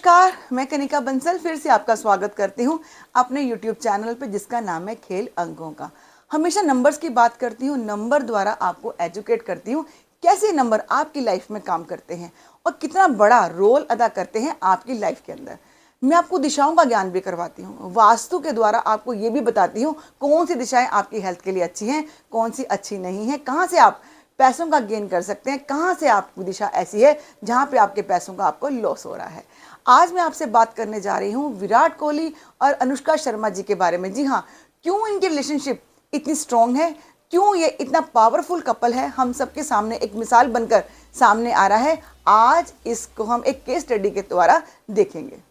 नमस्कार, मैं कनिका बंसल फिर से आपका स्वागत करती हूँ अपने YouTube चैनल पे जिसका नाम है खेल अंकों का। हमेशा नंबर्स की बात करती हूँ, नंबर द्वारा आपको एजुकेट करती हूँ कैसे नंबर आपकी लाइफ में काम करते हैं और कितना बड़ा रोल अदा करते हैं आपकी लाइफ के अंदर। मैं आपको दिशाओं का ज्ञान भी करवाती हूँ, वास्तु के द्वारा आपको ये भी बताती हूँ कौन सी दिशाएं आपकी हेल्थ के लिए अच्छी हैं, कौन सी अच्छी नहीं है, कहाँ से आप पैसों का गेन कर सकते हैं, कहाँ से आपकी दिशा ऐसी है जहाँ पे आपके पैसों का आपको लॉस हो रहा है। आज मैं आपसे बात करने जा रही हूँ विराट कोहली और अनुष्का शर्मा जी के बारे में। जी हाँ, क्यों इनकी रिलेशनशिप इतनी स्ट्रांग है, क्यों ये इतना पावरफुल कपल है, हम सबके सामने एक मिसाल बनकर सामने आ रहा है। आज इसको हम एक केस स्टडी के द्वारा देखेंगे।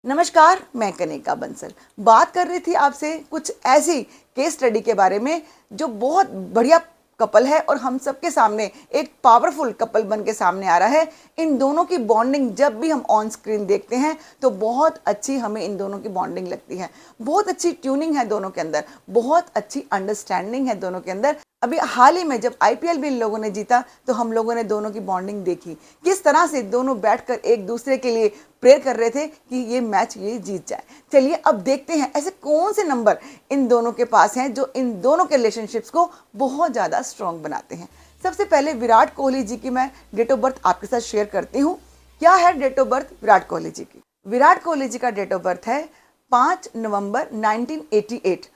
नमस्कार, मैं कनिका बंसल बात कर रही थी आपसे कुछ ऐसी केस स्टडी के बारे में जो बहुत बढ़िया कपल है और हम सबके सामने एक पावरफुल कपल बन के सामने आ रहा है। इन दोनों की बॉन्डिंग जब भी हम ऑन स्क्रीन देखते हैं तो बहुत अच्छी हमें इन दोनों की बॉन्डिंग लगती है। बहुत अच्छी ट्यूनिंग है दोनों के अंदर, बहुत अच्छी अंडरस्टैंडिंग है दोनों के अंदर। अभी हाल ही में जब आईपीएल भी इन लोगों ने जीता तो हम लोगों ने दोनों की बॉन्डिंग देखी, किस तरह से दोनों बैठकर एक दूसरे के लिए प्रेयर कर रहे थे कि ये मैच ये जीत जाए। चलिए अब देखते हैं ऐसे कौन से नंबर इन दोनों के पास हैं जो इन दोनों के रिलेशनशिप्स को बहुत ज़्यादा स्ट्रॉन्ग बनाते हैं। सबसे पहले विराट कोहली जी की मैं डेट ऑफ बर्थ आपके साथ शेयर करती हूँ। क्या है date of birth Virat Kohli ji की? विराट कोहली जी का डेट ऑफ बर्थ है 5 नवंबर 1988।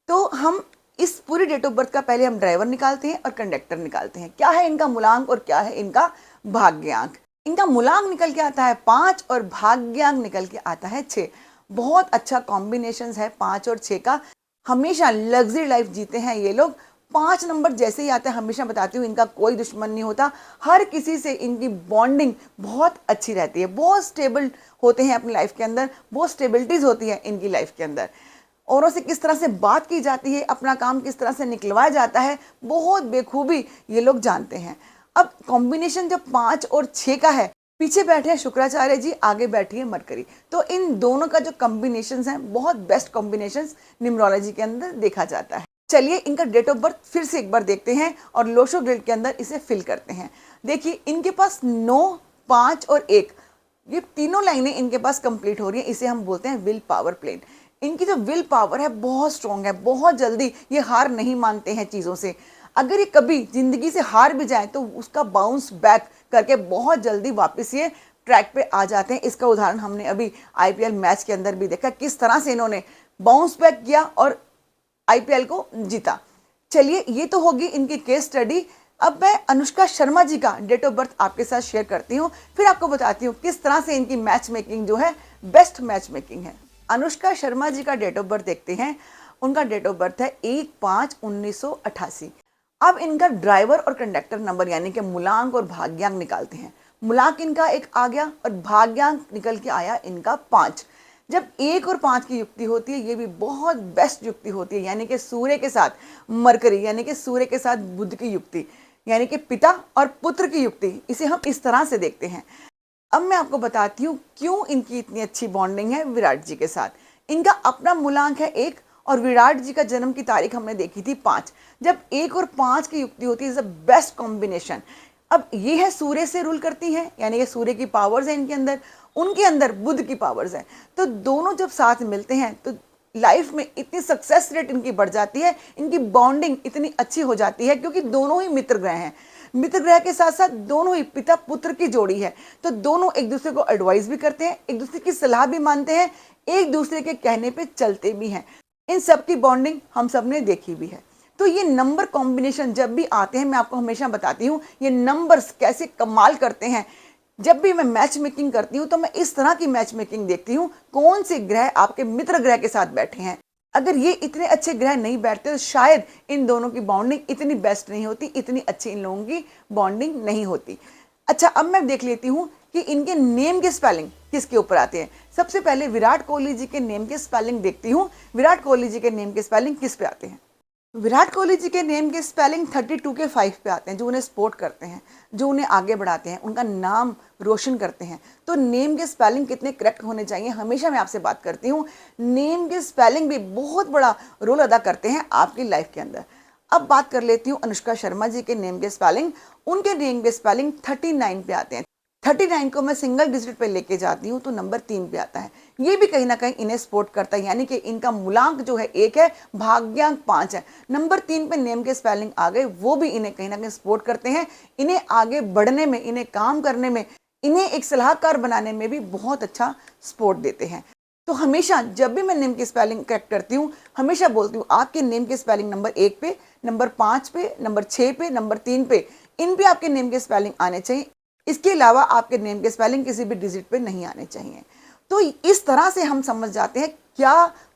तो हम इस पूरी डेट ऑफ बर्थ का पहले हम ड्राइवर निकालते हैं और कंडक्टर निकालते हैं। क्या है इनका मूलांक और क्या है इनका भाग्यांक? इनका मूलांक निकल के आता है 5 और भाग्यांक निकल के आता है 6। बहुत अच्छा कॉम्बिनेशन है 5 और 6 का। हमेशा लग्जरी लाइफ जीते हैं ये लोग। 5 नंबर जैसे ही आता है, हमेशा बताती हूँ इनका कोई दुश्मन नहीं होता, हर किसी से इनकी बॉन्डिंग बहुत अच्छी रहती है, बहुत स्टेबल होते हैं अपनी लाइफ के अंदर, बहुत स्टेबिलिटीज होती है इनकी लाइफ के अंदर। औरों से किस तरह से बात की जाती है, अपना काम किस तरह से निकलवाया जाता है, बहुत बेखूबी ये लोग जानते हैं। अब कॉम्बिनेशन जब 5 और 6 का है, पीछे बैठे हैं शुक्राचार्य जी, आगे बैठी है मरकरी, तो इन दोनों का जो कॉम्बिनेशन है बहुत बेस्ट कॉम्बिनेशन न्यूमरोलॉजी के अंदर देखा जाता है। चलिए इनका डेट ऑफ बर्थ फिर से एक बार देखते हैं और लोशो ग्रिड के अंदर इसे फिल करते हैं। देखिए इनके पास 9, 5 और 1, ये तीनों लाइनें इनके पास कंप्लीट हो रही है। इसे हम बोलते हैं विल पावर प्लेन। इनकी जो विल पावर है बहुत स्ट्रॉन्ग है, बहुत जल्दी ये हार नहीं मानते हैं चीज़ों से। अगर ये कभी जिंदगी से हार भी जाए तो उसका बाउंस बैक करके बहुत जल्दी वापस ये ट्रैक पे आ जाते हैं। इसका उदाहरण हमने अभी आईपीएल मैच के अंदर भी देखा, किस तरह से इन्होंने बाउंस बैक किया और आईपीएल को जीता। चलिए ये तो होगी इनकी केस स्टडी। अब मैं अनुष्का शर्मा जी का डेट ऑफ बर्थ आपके साथ शेयर करती हूँ, फिर आपको बताती हूँ किस तरह से इनकी मैच मेकिंग जो है बेस्ट मैच मेकिंग है। अनुष्का शर्मा जी का डेट ऑफ बर्थ देखते हैं। उनका डेट ऑफ बर्थ है 1/5/1988। अब इनका ड्राइवर और कंडक्टर नंबर यानी कि मूलांक और भाग्यांक निकालते हैं। मूलांक इनका 1 आ गया और भाग्यांक निकल के आया इनका 5। जब 1 और 5 की युक्ति होती है, ये भी बहुत बेस्ट युक्ति होती है, यानी कि सूर्य के साथ मरकरी, यानी कि सूर्य के साथ बुध की युक्ति, यानी कि पिता और पुत्र की युक्ति। इसे हम इस तरह से देखते हैं। अब मैं आपको बताती हूँ क्यों इनकी इतनी अच्छी बॉन्डिंग है विराट जी के साथ। इनका अपना मूलांक है 1 और विराट जी का जन्म की तारीख हमने देखी थी 5। जब 1 और 5 की युक्ति होती है इज अ बेस्ट कॉम्बिनेशन। अब ये है सूर्य से रूल करती हैं, यानी कि सूर्य की पावर्स है इनके अंदर, उनके अंदर बुध की पावर्स है, तो दोनों जब साथ मिलते हैं तो लाइफ में इतनी सक्सेस रेट इनकी बढ़ जाती है, इनकी बॉन्डिंग इतनी अच्छी हो जाती है क्योंकि दोनों ही मित्र ग्रह हैं। मित्र ग्रह के साथ साथ दोनों ही पिता पुत्र की जोड़ी है, तो दोनों एक दूसरे को एडवाइस भी करते हैं, एक दूसरे की सलाह भी मानते हैं, एक दूसरे के कहने पे चलते भी हैं। इन सब की बॉन्डिंग हम सब ने देखी भी है। तो ये नंबर कॉम्बिनेशन जब भी आते हैं, मैं आपको हमेशा बताती हूँ ये नंबर्स कैसे कमाल करते हैं। जब भी मैं मैच मेकिंग करती हूँ तो मैं इस तरह की मैच मेकिंग देखती हूँ, कौन से ग्रह आपके मित्र ग्रह के साथ बैठे हैं। अगर ये इतने अच्छे ग्रह नहीं बैठते तो शायद इन दोनों की बॉन्डिंग इतनी बेस्ट नहीं होती, इतनी अच्छी इन लोगों की बॉन्डिंग नहीं होती। अच्छा, अब मैं देख लेती हूँ कि इनके नेम के स्पेलिंग किसके ऊपर आते हैं। सबसे पहले विराट कोहली जी के नेम के स्पेलिंग देखती हूँ। विराट कोहली जी के नेम के स्पेलिंग किस पे आते हैं? विराट कोहली जी के नेम के स्पेलिंग 32 के 5 पे आते हैं, जो उन्हें सपोर्ट करते हैं, जो उन्हें आगे बढ़ाते हैं, उनका नाम रोशन करते हैं। तो नेम के स्पेलिंग कितने करेक्ट होने चाहिए, हमेशा मैं आपसे बात करती हूँ। नेम के स्पेलिंग भी बहुत बड़ा रोल अदा करते हैं आपकी लाइफ के अंदर। अब बात कर लेती हूँ अनुष्का शर्मा जी के नेम के स्पेलिंग। उनके नेम के स्पेलिंग 39 पे आते हैं। 39 को मैं सिंगल डिजिट पे लेके जाती हूँ तो नंबर 3 पे आता है। ये भी कहीं ना कहीं इन्हें सपोर्ट करता है, यानी कि इनका मूलांक जो है 1 है, भाग्यांक 5 है। नंबर 3 पे नेम के स्पेलिंग आ गए, वो भी इन्हें कहीं ना कहीं सपोर्ट करते हैं। इन्हें आगे बढ़ने में, इन्हें काम करने में, इन्हें एक सलाहकार बनाने में भी बहुत अच्छा सपोर्ट देते हैं। तो हमेशा जब भी मैं नेम की स्पेलिंग करेक्ट करती हूँ, हमेशा बोलती हूँ आपके नेम के स्पेलिंग नंबर 1 पे, नंबर 5 पे, नंबर 6 पे, नंबर 3 पे, इन पे आपके नेम के स्पेलिंग आने चाहिए। इसके अलावा आपके नेम के स्पेलिंग किसी भी डिजिट पे नहीं आने चाहिए। तो इस तरह से हम समझ जाते हैं क्या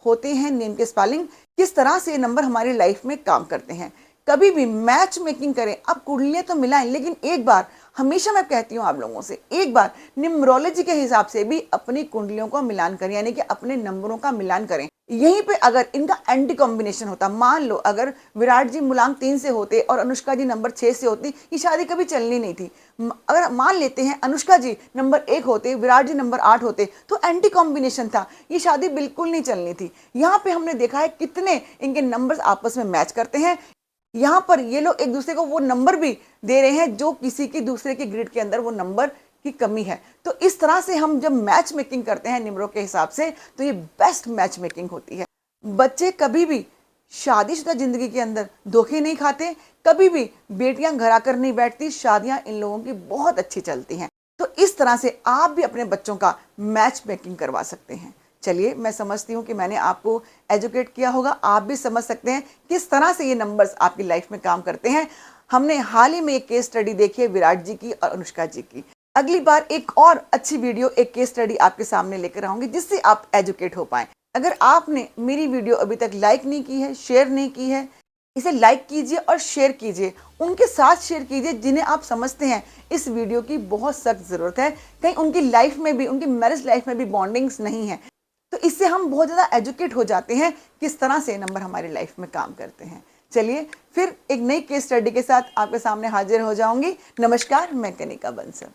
होते हैं नेम के स्पेलिंग, किस तरह से नंबर हमारी लाइफ में काम करते हैं। कभी भी मैच मेकिंग करें, आप कुंडलियां तो मिलाएं, लेकिन एक बार, हमेशा मैं कहती हूँ आप लोगों से, एक बार न्यूमरोलॉजी के हिसाब से भी अपनी कुंडलियों का मिलान करें, यानी कि अपने नंबरों का मिलान करें। यहीं पे अगर इनका एंटी कॉम्बिनेशन होता, मान लो अगर विराट जी मूलांक 3 से होते और अनुष्का जी नंबर 6 से होती, ये शादी कभी चलनी नहीं थी। अगर मान लेते हैं अनुष्का जी नंबर 1 होते, विराट जी नंबर 8 होते, तो एंटी कॉम्बिनेशन था, ये शादी बिल्कुल नहीं चलनी थी। यहाँ पे हमने देखा है कितने इनके नंबर्स आपस में मैच करते हैं। यहाँ पर ये लोग एक दूसरे को वो नंबर भी दे रहे हैं जो किसी की दूसरे की ग्रिड के अंदर वो नंबर की कमी है। तो इस तरह से हम जब मैच मेकिंग करते हैं नंबरों के हिसाब से, तो ये बेस्ट मैच मेकिंग होती है। बच्चे कभी भी शादीशुदा जिंदगी के अंदर धोखे नहीं खाते, कभी भी बेटियां घर आकर नहीं बैठती, शादियां इन लोगों की बहुत अच्छी चलती हैं। तो इस तरह से आप भी अपने बच्चों का मैच मेकिंग करवा सकते हैं। चलिए, मैं समझती हूँ कि मैंने आपको एजुकेट किया होगा, आप भी समझ सकते हैं किस तरह से ये नंबर्स आपकी लाइफ में काम करते हैं। हमने हाल ही में एक केस स्टडी देखी है विराट जी की और अनुष्का जी की। अगली बार एक और अच्छी वीडियो, एक केस स्टडी आपके सामने लेकर आऊंगी जिससे आप एजुकेट हो पाएं। अगर आपने मेरी वीडियो अभी तक लाइक नहीं की है, शेयर नहीं की है, इसे लाइक कीजिए और शेयर कीजिए। उनके साथ शेयर कीजिए जिन्हें आप समझते हैं इस वीडियो की बहुत सख्त ज़रूरत है। कहीं उनकी लाइफ में भी, उनकी मैरिज लाइफ में भी बॉन्डिंग्स नहीं है, तो इससे हम बहुत ज़्यादा एजुकेट हो जाते हैं किस तरह से नंबर हमारी लाइफ में काम करते हैं। चलिए, फिर एक नई केस स्टडी के साथ आपके सामने हाजिर हो जाऊंगी। नमस्कार, मैं कनिका बंसल।